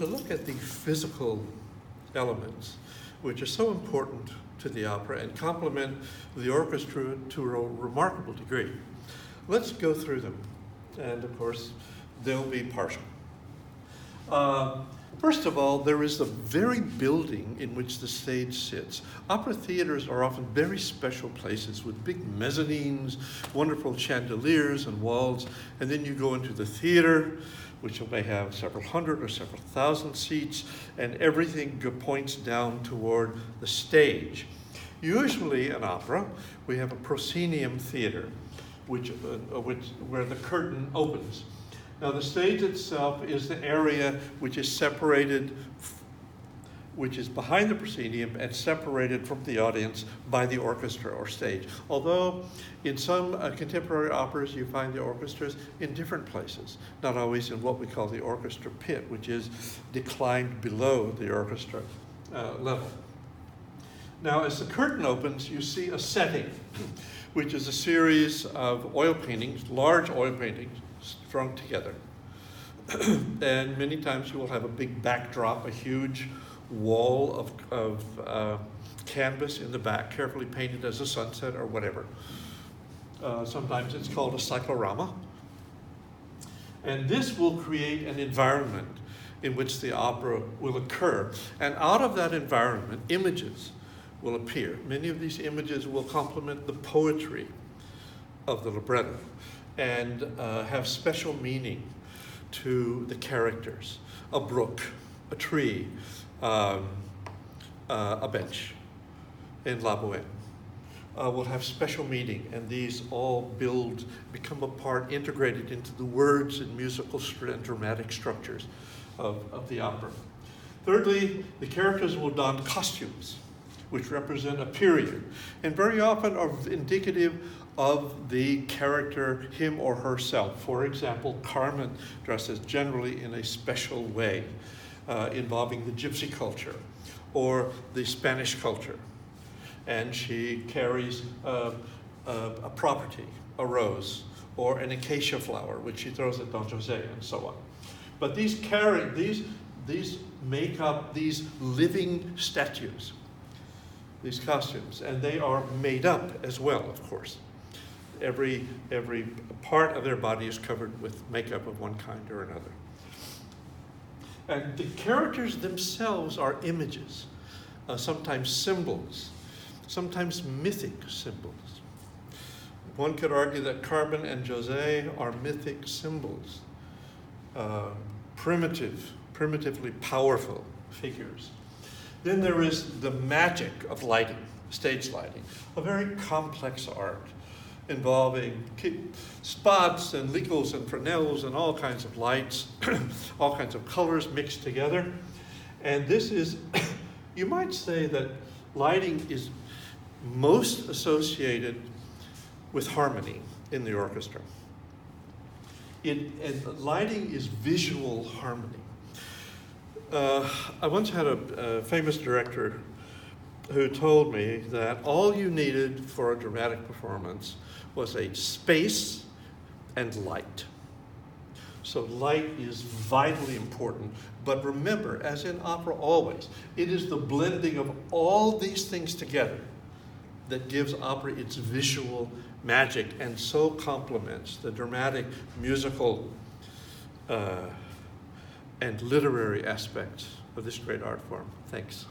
to look at the physical elements, which are so important to the opera and complement the orchestra to a remarkable degree. Let's go through them, and of course, they'll be partial. First of all, there is the very building in which the stage sits. Opera theaters are often very special places with big mezzanines, wonderful chandeliers and walls, and then you go into the theater, which may have several hundred or several thousand seats, and everything points down toward the stage. Usually in opera, we have a proscenium theater, where the curtain opens. Now the stage itself is the area which is separated, which is behind the proscenium and separated from the audience by the orchestra or stage. Although in some contemporary operas you find the orchestras in different places, not always in what we call the orchestra pit, which is declined below the orchestra level. Now as the curtain opens, you see a setting, which is a series of oil paintings, large oil paintings, strung together. And many times you will have a big backdrop, a huge wall of canvas in the back, carefully painted as a sunset or whatever. Sometimes it's called a cyclorama. And this will create an environment in which the opera will occur. And out of that environment, images will appear. Many of these images will complement the poetry of the libretto and have special meaning to the characters. A brook, a tree, a bench in La Bohème will have special meaning, and these all become a part, integrated into the words and musical and dramatic structures of the opera. Thirdly, the characters will don costumes, which represent a period, and very often are indicative of the character, him or herself. For example, Carmen dresses generally in a special way, involving the gypsy culture or the Spanish culture. And she carries a property, a rose, or an acacia flower, which she throws at Don Jose, and so on. But these make up these living statues, these costumes, and they are made up as well, of course. Every part of their body is covered with makeup of one kind or another. And the characters themselves are images, sometimes symbols, sometimes mythic symbols. One could argue that Carmen and Jose are mythic symbols, primitively powerful figures. Then there is the magic of lighting, stage lighting, a very complex art involving spots and licos and fresnels and all kinds of lights, all kinds of colors mixed together. And this is, you might say that lighting is most associated with harmony in the orchestra. And lighting is visual harmony. I once had a famous director who told me that all you needed for a dramatic performance was a space and light. So light is vitally important, but remember, as in opera always, it is the blending of all these things together that gives opera its visual magic and so complements the dramatic, musical, and literary aspects of this great art form. Thanks.